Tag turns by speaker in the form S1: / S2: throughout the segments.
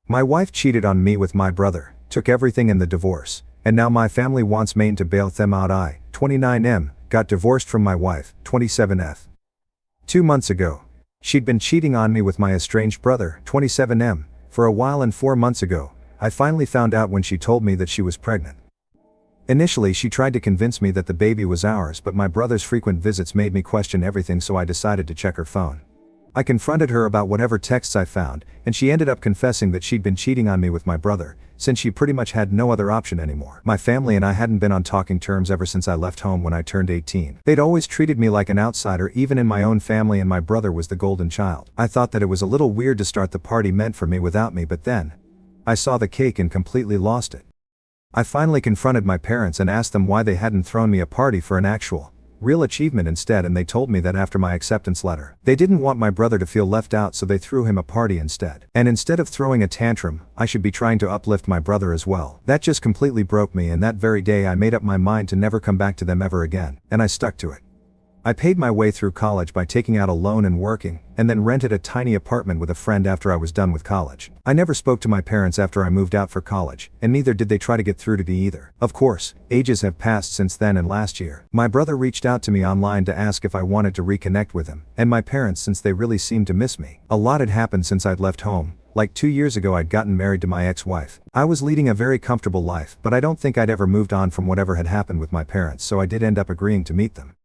S1: My wife cheated on me with my brother, took everything in the divorce, and now my family wants Maine to bail them out. I, 29M, got divorced from my wife, 27F. 2 months ago. She'd been cheating on me with my estranged brother, 27M, for a while, and 4 months ago, I finally found out when she told me that she was pregnant. Initially she tried to convince me that the baby was ours, but my brother's frequent visits made me question everything, so I decided to check her phone. I confronted her about whatever texts I found, and she ended up confessing that she'd been cheating on me with my brother, since she pretty much had no other option anymore. My family and I hadn't been on talking terms ever since I left home when I turned 18. They'd always treated me like an outsider even in my own family, and my brother was the golden child. I thought that it was a little weird to start the party meant for me without me, but then I saw the cake and completely lost it. I finally confronted my parents and asked them why they hadn't thrown me a party for an actual, real achievement instead, and they told me that after my acceptance letter, they didn't want my brother to feel left out, so they threw him a party instead. And instead of throwing a tantrum, I should be trying to uplift my brother as well. That just completely broke me, and that very day I made up my mind to never come back to them ever again, and I stuck to it. I paid my way through college by taking out a loan and working, and then rented a tiny apartment with a friend after I was done with college. I never spoke to my parents after I moved out for college, and neither did they try to get through to me either. Of course, ages have passed since then, and last year, my brother reached out to me online to ask if I wanted to reconnect with him, and my parents, since they really seemed to miss me. A lot had happened since I'd left home. Like 2 years ago I'd gotten married to my ex-wife. I was leading a very comfortable life, but I don't think I'd ever moved on from whatever had happened with my parents, so I did end up agreeing to meet them.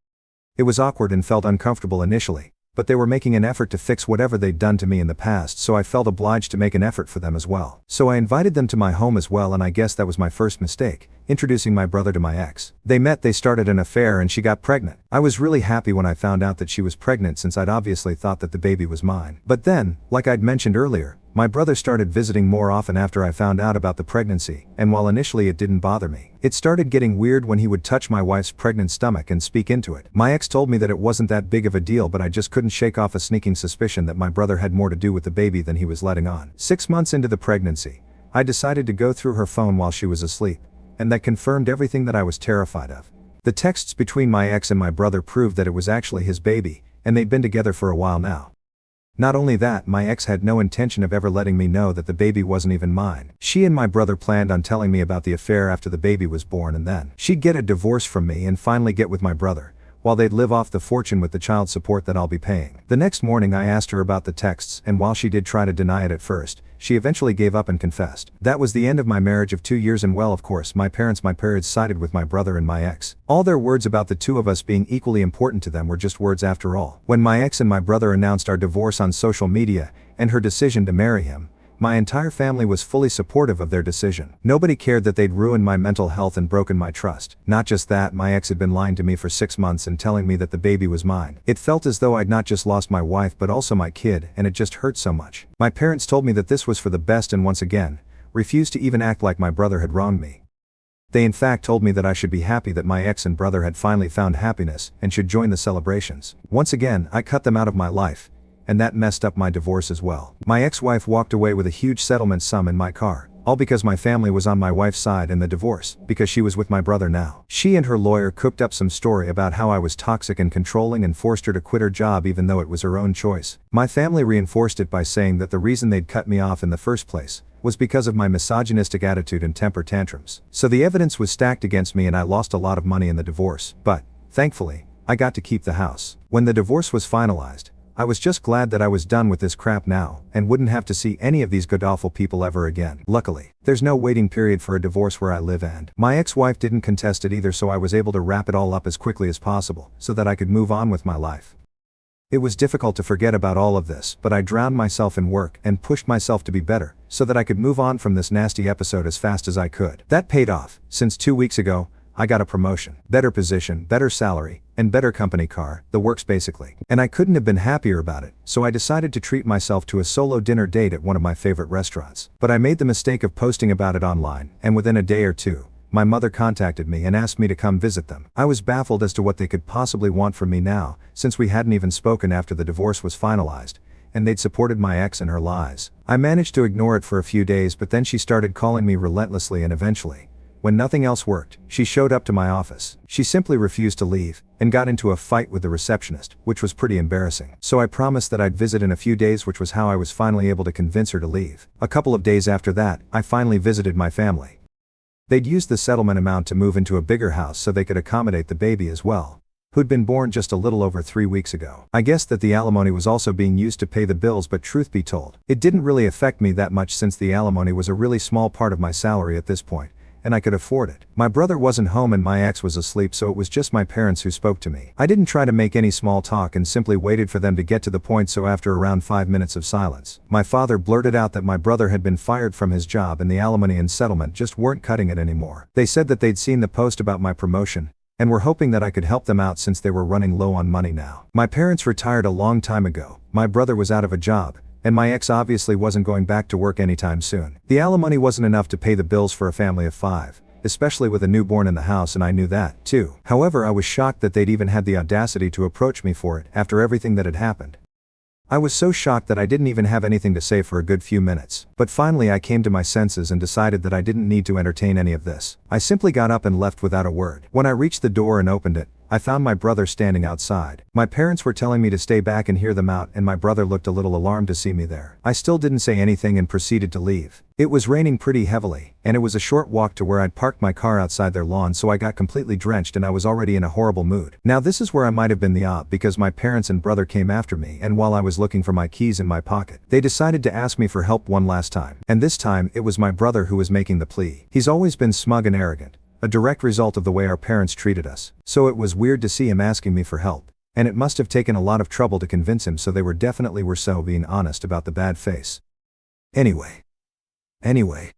S1: It was awkward and felt uncomfortable initially, but they were making an effort to fix whatever they'd done to me in the past, so I felt obliged to make an effort for them as well. So I invited them to my home as well, and I guess that was my first mistake, introducing my brother to my ex. They met, they started an affair, and she got pregnant. I was really happy when I found out that she was pregnant, since I'd obviously thought that the baby was mine. But then, like I'd mentioned earlier, my brother started visiting more often after I found out about the pregnancy, and while initially it didn't bother me, it started getting weird when he would touch my wife's pregnant stomach and speak into it. My ex told me that it wasn't that big of a deal, but I just couldn't shake off a sneaking suspicion that my brother had more to do with the baby than he was letting on. 6 months into the pregnancy, I decided to go through her phone while she was asleep, and that confirmed everything that I was terrified of. The texts between my ex and my brother proved that it was actually his baby, and they'd been together for a while now. Not only that, my ex had no intention of ever letting me know that the baby wasn't even mine. She and my brother planned on telling me about the affair after the baby was born, and then she'd get a divorce from me and finally get with my brother, while they'd live off the fortune with the child support that I'll be paying. The next morning I asked her about the texts, and while she did try to deny it at first, she eventually gave up and confessed. That was the end of my marriage of 2 years, and well, of course, my parents sided with my brother and my ex. All their words about the two of us being equally important to them were just words after all. When my ex and my brother announced our divorce on social media, and her decision to marry him, my entire family was fully supportive of their decision. Nobody cared that they'd ruined my mental health and broken my trust. Not just that, my ex had been lying to me for 6 months and telling me that the baby was mine. It felt as though I'd not just lost my wife but also my kid, and it just hurt so much. My parents told me that this was for the best and once again, refused to even act like my brother had wronged me. They in fact told me that I should be happy that my ex and brother had finally found happiness and should join the celebrations. Once again, I cut them out of my life, and that messed up my divorce as well. My ex-wife walked away with a huge settlement sum in my car, all because my family was on my wife's side in the divorce, because she was with my brother now. She and her lawyer cooked up some story about how I was toxic and controlling and forced her to quit her job even though it was her own choice. My family reinforced it by saying that the reason they'd cut me off in the first place was because of my misogynistic attitude and temper tantrums. So the evidence was stacked against me, and I lost a lot of money in the divorce, but, thankfully, I got to keep the house. When the divorce was finalized, I was just glad that I was done with this crap now, and wouldn't have to see any of these god-awful people ever again. Luckily, there's no waiting period for a divorce where I live, and my ex-wife didn't contest it either, so I was able to wrap it all up as quickly as possible, so that I could move on with my life. It was difficult to forget about all of this, but I drowned myself in work and pushed myself to be better, so that I could move on from this nasty episode as fast as I could. That paid off, since 2 weeks ago, I got a promotion, better position, better salary, and better company car, the works basically. And I couldn't have been happier about it, so I decided to treat myself to a solo dinner date at one of my favorite restaurants. But I made the mistake of posting about it online, and within a day or two, my mother contacted me and asked me to come visit them. I was baffled as to what they could possibly want from me now, since we hadn't even spoken after the divorce was finalized, and they'd supported my ex and her lies. I managed to ignore it for a few days, but then she started calling me relentlessly, and eventually, when nothing else worked, she showed up to my office. She simply refused to leave, and got into a fight with the receptionist, which was pretty embarrassing. So I promised that I'd visit in a few days, which was how I was finally able to convince her to leave. A couple of days after that, I finally visited my family. They'd used the settlement amount to move into a bigger house so they could accommodate the baby as well, who'd been born just a little over 3 weeks ago. I guessed that the alimony was also being used to pay the bills, but truth be told, it didn't really affect me that much since the alimony was a really small part of my salary at this point, and I could afford it. My brother wasn't home and my ex was asleep, so it was just my parents who spoke to me. I didn't try to make any small talk and simply waited for them to get to the point, so after around 5 minutes of silence, my father blurted out that my brother had been fired from his job and the alimony and settlement just weren't cutting it anymore. They said that they'd seen the post about my promotion, and were hoping that I could help them out since they were running low on money now. My parents retired a long time ago, my brother was out of a job, and my ex obviously wasn't going back to work anytime soon. The alimony wasn't enough to pay the bills for a family of 5, especially with a newborn in the house, and I knew that, too. However, I was shocked that they'd even had the audacity to approach me for it after everything that had happened. I was so shocked that I didn't even have anything to say for a good few minutes. But finally I came to my senses and decided that I didn't need to entertain any of this. I simply got up and left without a word. When I reached the door and opened it, I found my brother standing outside. My parents were telling me to stay back and hear them out, and my brother looked a little alarmed to see me there. I still didn't say anything and proceeded to leave. It was raining pretty heavily, and it was a short walk to where I'd parked my car outside their lawn, so I got completely drenched and I was already in a horrible mood. Now this is where I might have been the op, because my parents and brother came after me, and while I was looking for my keys in my pocket, they decided to ask me for help one last time. And this time, it was my brother who was making the plea. He's always been smug and arrogant, a direct result of the way our parents treated us. So it was weird to see him asking me for help. And it must have taken a lot of trouble to convince him, so they were definitely being honest about the bad face. Anyway,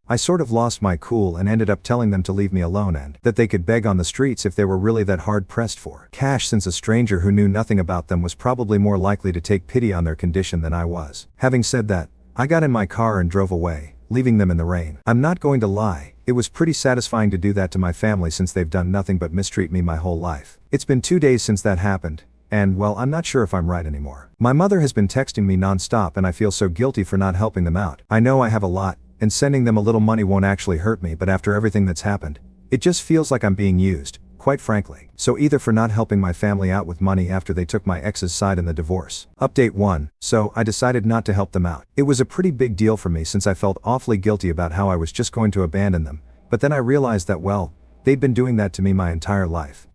S1: I sort of lost my cool and ended up telling them to leave me alone and that they could beg on the streets if they were really that hard pressed for cash, since a stranger who knew nothing about them was probably more likely to take pity on their condition than I was. Having said that, I got in my car and drove away, leaving them in the rain. I'm not going to lie, it was pretty satisfying to do that to my family since they've done nothing but mistreat me my whole life. It's been 2 days since that happened, and well, I'm not sure if I'm right anymore. My mother has been texting me non-stop and I feel so guilty for not helping them out. I know I have a lot, and sending them a little money won't actually hurt me, but after everything that's happened, it just feels like I'm being used, quite frankly. So either for not helping my family out with money after they took my ex's side in the divorce. Update 1. So I decided not to help them out. It was a pretty big deal for me since I felt awfully guilty about how I was just going to abandon them, but then I realized that, well, they'd been doing that to me my entire life.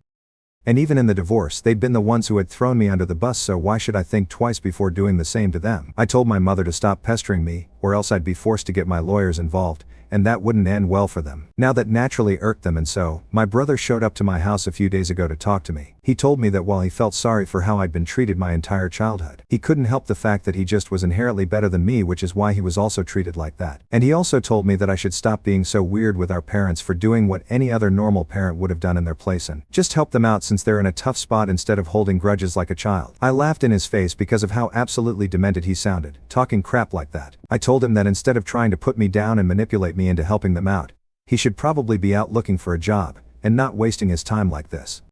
S1: And even in the divorce, they'd been the ones who had thrown me under the bus, so why should I think twice before doing the same to them? I told my mother to stop pestering me, or else I'd be forced to get my lawyers involved, and that wouldn't end well for them. Now that naturally irked them, and so, my brother showed up to my house a few days ago to talk to me. He told me that while he felt sorry for how I'd been treated my entire childhood, he couldn't help the fact that he just was inherently better than me, which is why he was also treated like that. And he also told me that I should stop being so weird with our parents for doing what any other normal parent would have done in their place and just help them out since they're in a tough spot instead of holding grudges like a child. I laughed in his face because of how absolutely demented he sounded, talking crap like that. I told him that instead of trying to put me down and manipulate me into helping them out, he should probably be out looking for a job, and not wasting his time like this.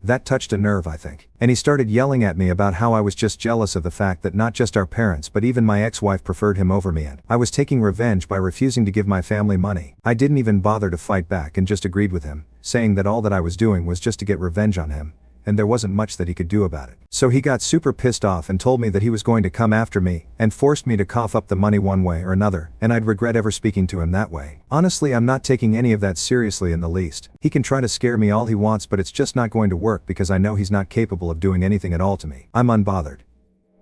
S1: That touched a nerve, I think. And he started yelling at me about how I was just jealous of the fact that not just our parents but even my ex-wife preferred him over me, and I was taking revenge by refusing to give my family money. I didn't even bother to fight back and just agreed with him, saying that all that I was doing was just to get revenge on him, and there wasn't much that he could do about it. So he got super pissed off and told me that he was going to come after me and forced me to cough up the money one way or another, and I'd regret ever speaking to him that way. Honestly, I'm not taking any of that seriously in the least. He can try to scare me all he wants, but it's just not going to work because I know he's not capable of doing anything at all to me. I'm unbothered.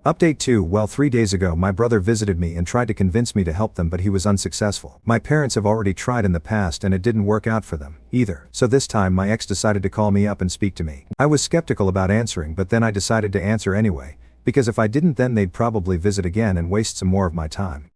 S1: Update 2. Well, 3 days ago my brother visited me and tried to convince me to help them, but he was unsuccessful. My parents have already tried in the past and it didn't work out for them either. So this time my ex decided to call me up and speak to me. I was skeptical about answering, but then I decided to answer anyway, because if I didn't then they'd probably visit again and waste some more of my time.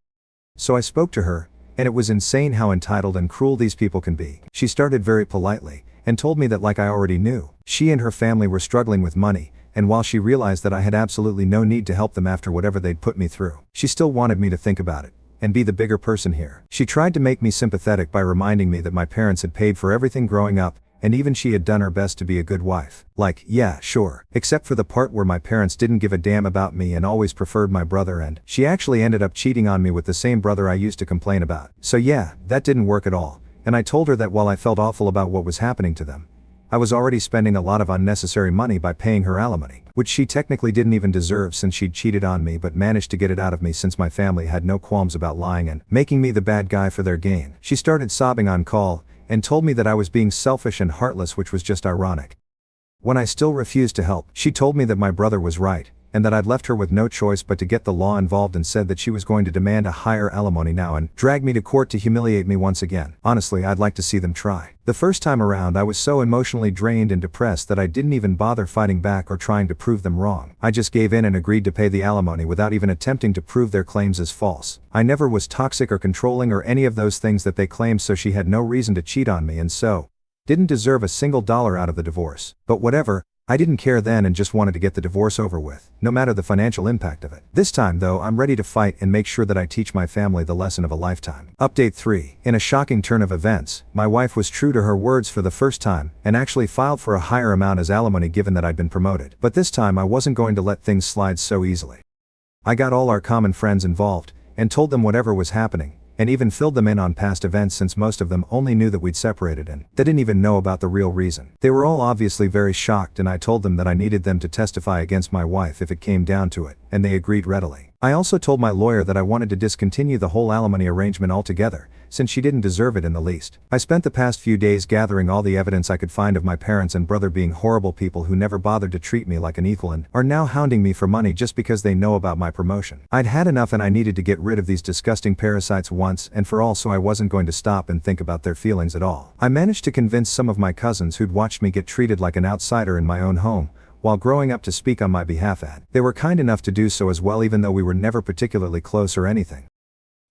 S1: So I spoke to her, and it was insane how entitled and cruel these people can be. She started very politely, and told me that like I already knew, she and her family were struggling with money, and while she realized that I had absolutely no need to help them after whatever they'd put me through, she still wanted me to think about it, and be the bigger person here. She tried to make me sympathetic by reminding me that my parents had paid for everything growing up, and even she had done her best to be a good wife. Like, yeah, sure, except for the part where my parents didn't give a damn about me and always preferred my brother, and she actually ended up cheating on me with the same brother I used to complain about. So yeah, that didn't work at all. and I told her that while I felt awful about what was happening to them, I was already spending a lot of unnecessary money by paying her alimony, which she technically didn't even deserve since she'd cheated on me but managed to get it out of me since my family had no qualms about lying and making me the bad guy for their gain. She started sobbing on call and told me that I was being selfish and heartless, which was just ironic. When I still refused to help, she told me that my brother was right, and that I'd left her with no choice but to get the law involved, and said that she was going to demand a higher alimony now and drag me to court to humiliate me once again. Honestly, I'd like to see them try. The first time around, I was so emotionally drained and depressed that I didn't even bother fighting back or trying to prove them wrong. I just gave in and agreed to pay the alimony without even attempting to prove their claims as false. I never was toxic or controlling or any of those things that they claimed, so she had no reason to cheat on me and so didn't deserve a single dollar out of the divorce. But whatever, I didn't care then and just wanted to get the divorce over with, no matter the financial impact of it. This time though, I'm ready to fight and make sure that I teach my family the lesson of a lifetime. Update 3. In a shocking turn of events, my wife was true to her words for the first time, and actually filed for a higher amount as alimony given that I'd been promoted. But this time I wasn't going to let things slide so easily. I got all our common friends involved, and told them whatever was happening, and even filled them in on past events since most of them only knew that we'd separated and they didn't even know about the real reason. They were all obviously very shocked, and I told them that I needed them to testify against my wife if it came down to it, and they agreed readily. I also told my lawyer that I wanted to discontinue the whole alimony arrangement altogether, since she didn't deserve it in the least. I spent the past few days gathering all the evidence I could find of my parents and brother being horrible people who never bothered to treat me like an equal and are now hounding me for money just because they know about my promotion. I'd had enough and I needed to get rid of these disgusting parasites once and for all, so I wasn't going to stop and think about their feelings at all. I managed to convince some of my cousins who'd watched me get treated like an outsider in my own home while growing up to speak on my behalf. They were kind enough to do so as well, even though we were never particularly close or anything.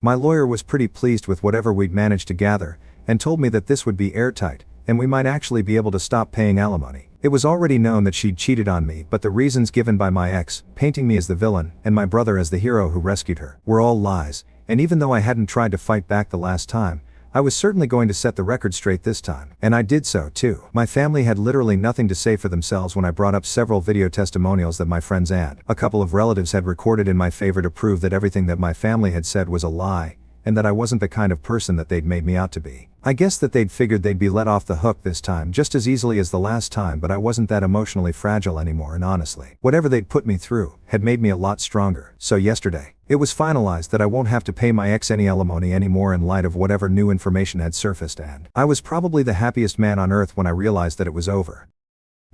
S1: My lawyer was pretty pleased with whatever we'd managed to gather, and told me that this would be airtight, and we might actually be able to stop paying alimony. It was already known that she'd cheated on me, but the reasons given by my ex, painting me as the villain, and my brother as the hero who rescued her, were all lies, and even though I hadn't tried to fight back the last time, I was certainly going to set the record straight this time. And I did so too. My family had literally nothing to say for themselves when I brought up several video testimonials that my friends and a couple of relatives had recorded in my favor to prove that everything that my family had said was a lie, and that I wasn't the kind of person that they'd made me out to be. I guess that they'd figured they'd be let off the hook this time just as easily as the last time, but I wasn't that emotionally fragile anymore, and honestly, whatever they'd put me through had made me a lot stronger. So yesterday, it was finalized that I won't have to pay my ex any alimony anymore in light of whatever new information had surfaced, and I was probably the happiest man on earth when I realized that it was over.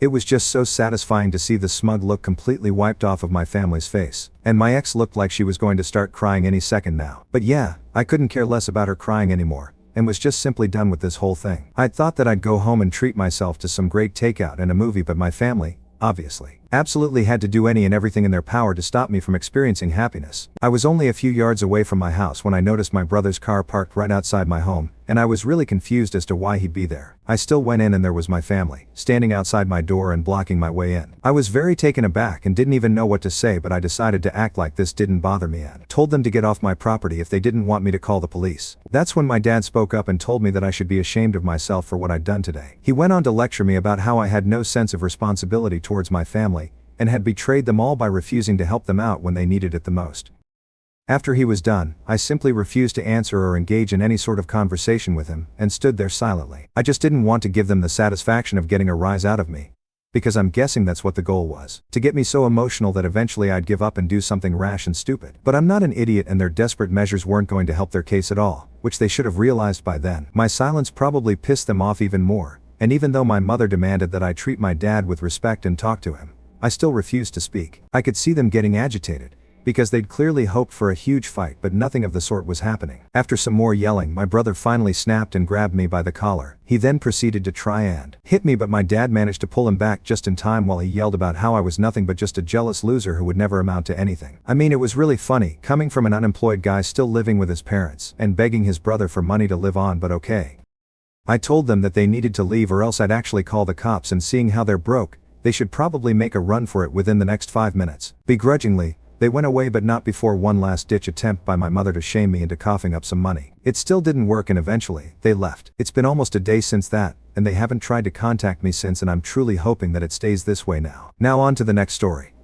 S1: It was just so satisfying to see the smug look completely wiped off of my family's face, and my ex looked like she was going to start crying any second now. But yeah, I couldn't care less about her crying anymore, and was just simply done with this whole thing. I'd thought that I'd go home and treat myself to some great takeout and a movie, but my family, obviously, absolutely had to do any and everything in their power to stop me from experiencing happiness. I was only a few yards away from my house when I noticed my brother's car parked right outside my home, and I was really confused as to why he'd be there. I still went in and there was my family, standing outside my door and blocking my way in. I was very taken aback and didn't even know what to say, but I decided to act like this didn't bother me and told them to get off my property if they didn't want me to call the police. That's when my dad spoke up and told me that I should be ashamed of myself for what I'd done today. He went on to lecture me about how I had no sense of responsibility towards my family, and had betrayed them all by refusing to help them out when they needed it the most. After he was done, I simply refused to answer or engage in any sort of conversation with him, and stood there silently. I just didn't want to give them the satisfaction of getting a rise out of me, because I'm guessing that's what the goal was, to get me so emotional that eventually I'd give up and do something rash and stupid. But I'm not an idiot, and their desperate measures weren't going to help their case at all, which they should have realized by then. My silence probably pissed them off even more, and even though my mother demanded that I treat my dad with respect and talk to him, I still refused to speak. I could see them getting agitated, because they'd clearly hoped for a huge fight, but nothing of the sort was happening. After some more yelling, my brother finally snapped and grabbed me by the collar. He then proceeded to try and hit me, but my dad managed to pull him back just in time while he yelled about how I was nothing but just a jealous loser who would never amount to anything. I mean, it was really funny, coming from an unemployed guy still living with his parents, and begging his brother for money to live on, but okay. I told them that they needed to leave or else I'd actually call the cops, and seeing how they're broke, they should probably make a run for it within the next 5 minutes. Begrudgingly, they went away, but not before one last-ditch attempt by my mother to shame me into coughing up some money. It still didn't work, and eventually, they left. It's been almost a day since that, and they haven't tried to contact me since, and I'm truly hoping that it stays this way now. Now on to the next story.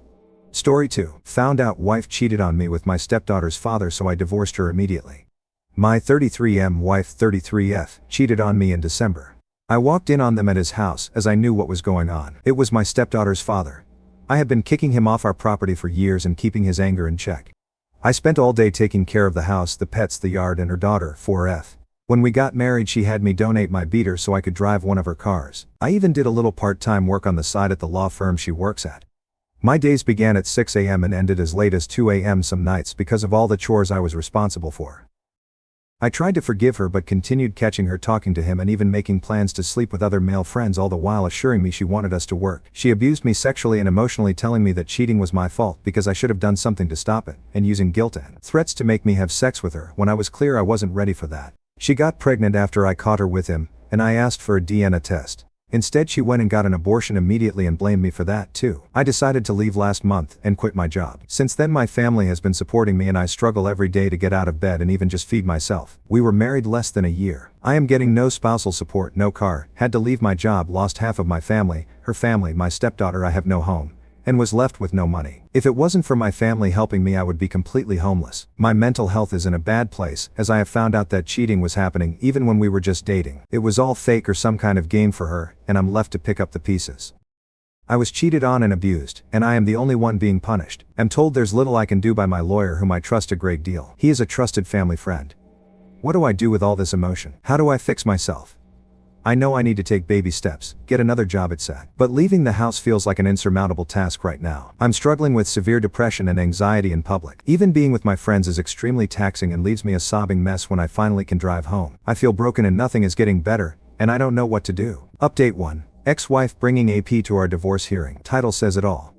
S1: Story 2. Found out wife cheated on me with my stepdaughter's father, so I divorced her immediately. My 33M wife 33F cheated on me in December. I walked in on them at his house as I knew what was going on. It was my stepdaughter's father. I had been kicking him off our property for years and keeping his anger in check. I spent all day taking care of the house, the pets, the yard, and her daughter, 4F. When we got married, she had me donate my beater so I could drive one of her cars. I even did a little part-time work on the side at the law firm she works at. My days began at 6 a.m. and ended as late as 2 a.m. some nights because of all the chores I was responsible for. I tried to forgive her but continued catching her talking to him and even making plans to sleep with other male friends, all the while assuring me she wanted us to work. She abused me sexually and emotionally, telling me that cheating was my fault because I should have done something to stop it, and using guilt and threats to make me have sex with her when I was clear I wasn't ready for that. She got pregnant after I caught her with him, and I asked for a DNA test. Instead, she went and got an abortion immediately and blamed me for that too. I decided to leave last month and quit my job. Since then, my family has been supporting me and I struggle every day to get out of bed and even just feed myself. We were married less than a year. I am getting no spousal support, no car, had to leave my job, lost half of my family, her family, my stepdaughter. I have no home, and was left with no money. If it wasn't for my family helping me, I would be completely homeless. My mental health is in a bad place, as I have found out that cheating was happening even when we were just dating. It was all fake or some kind of game for her, and I'm left to pick up the pieces. I was cheated on and abused, and I am the only one being punished. I'm told there's little I can do by my lawyer, whom I trust a great deal. He is a trusted family friend. What do I do with all this emotion? How do I fix myself? I know I need to take baby steps, get another job, etc. But leaving the house feels like an insurmountable task right now. I'm struggling with severe depression and anxiety in public. Even being with my friends is extremely taxing and leaves me a sobbing mess when I finally can drive home. I feel broken and nothing is getting better, and I don't know what to do. Update 1. Ex-wife bringing AP to our divorce hearing. Title says it all.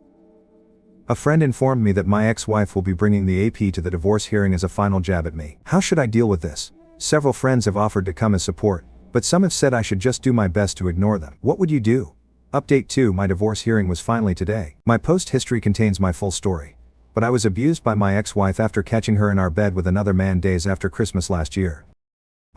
S1: A friend informed me that my ex-wife will be bringing the AP to the divorce hearing as a final jab at me. How should I deal with this? Several friends have offered to come as support, but some have said I should just do my best to ignore them. What would you do? Update 2. My divorce hearing was finally today. My post history contains my full story. But I was abused by my ex-wife after catching her in our bed with another man days after Christmas last year.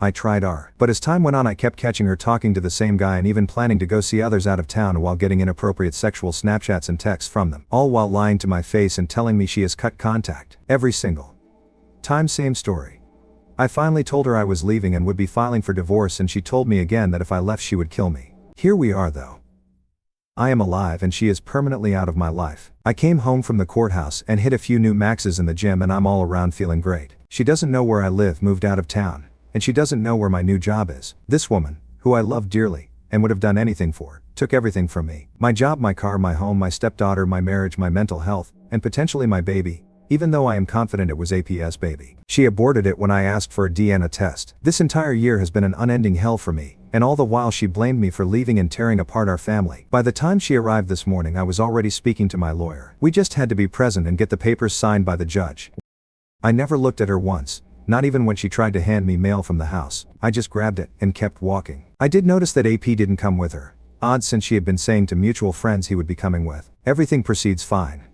S1: I tried but as time went on, I kept catching her talking to the same guy and even planning to go see others out of town while getting inappropriate sexual Snapchats and texts from them, all while lying to my face and telling me she has cut contact. Every single time, same story. I finally told her I was leaving and would be filing for divorce, and she told me again that if I left she would kill me. Here we are though. I am alive and she is permanently out of my life. I came home from the courthouse and hit a few new maxes in the gym and I'm all around feeling great. She doesn't know where I live, moved out of town, and she doesn't know where my new job is. This woman, who I love dearly, and would have done anything for, took everything from me. My job, my car, my home, my stepdaughter, my marriage, my mental health, and potentially my baby. Even though I am confident it was AP's baby. She aborted it when I asked for a DNA test. This entire year has been an unending hell for me, and all the while she blamed me for leaving and tearing apart our family. By the time she arrived this morning, I was already speaking to my lawyer. We just had to be present and get the papers signed by the judge. I never looked at her once, not even when she tried to hand me mail from the house. I just grabbed it and kept walking. I did notice that AP didn't come with her. Odd, since she had been saying to mutual friends he would be coming with. Everything proceeds fine.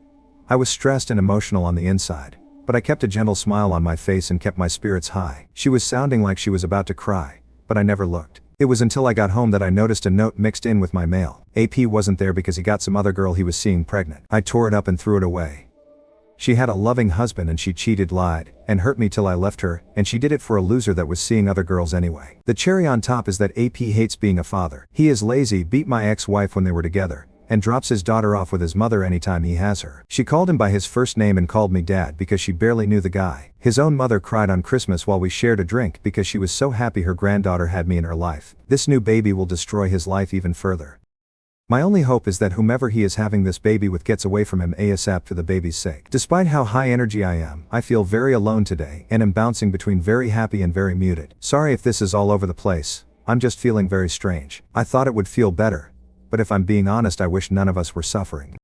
S1: I was stressed and emotional on the inside, but I kept a gentle smile on my face and kept my spirits high. She was sounding like she was about to cry, but I never looked. It was until I got home that I noticed a note mixed in with my mail. AP wasn't there because he got some other girl he was seeing pregnant. I tore it up and threw it away. She had a loving husband and she cheated, lied, and hurt me till I left her, and she did it for a loser that was seeing other girls anyway. The cherry on top is that AP hates being a father. He is lazy, beat my ex-wife when they were together, and drops his daughter off with his mother anytime he has her. She called him by his first name and called me dad because she barely knew the guy. His own mother cried on Christmas while we shared a drink because she was so happy her granddaughter had me in her life. This new baby will destroy his life even further. My only hope is that whomever he is having this baby with gets away from him ASAP for the baby's sake. Despite how high energy I am, I feel very alone today and am bouncing between very happy and very muted. Sorry if this is all over the place. I'm just feeling very strange. I thought it would feel better. But if I'm being honest, I wish none of us were suffering.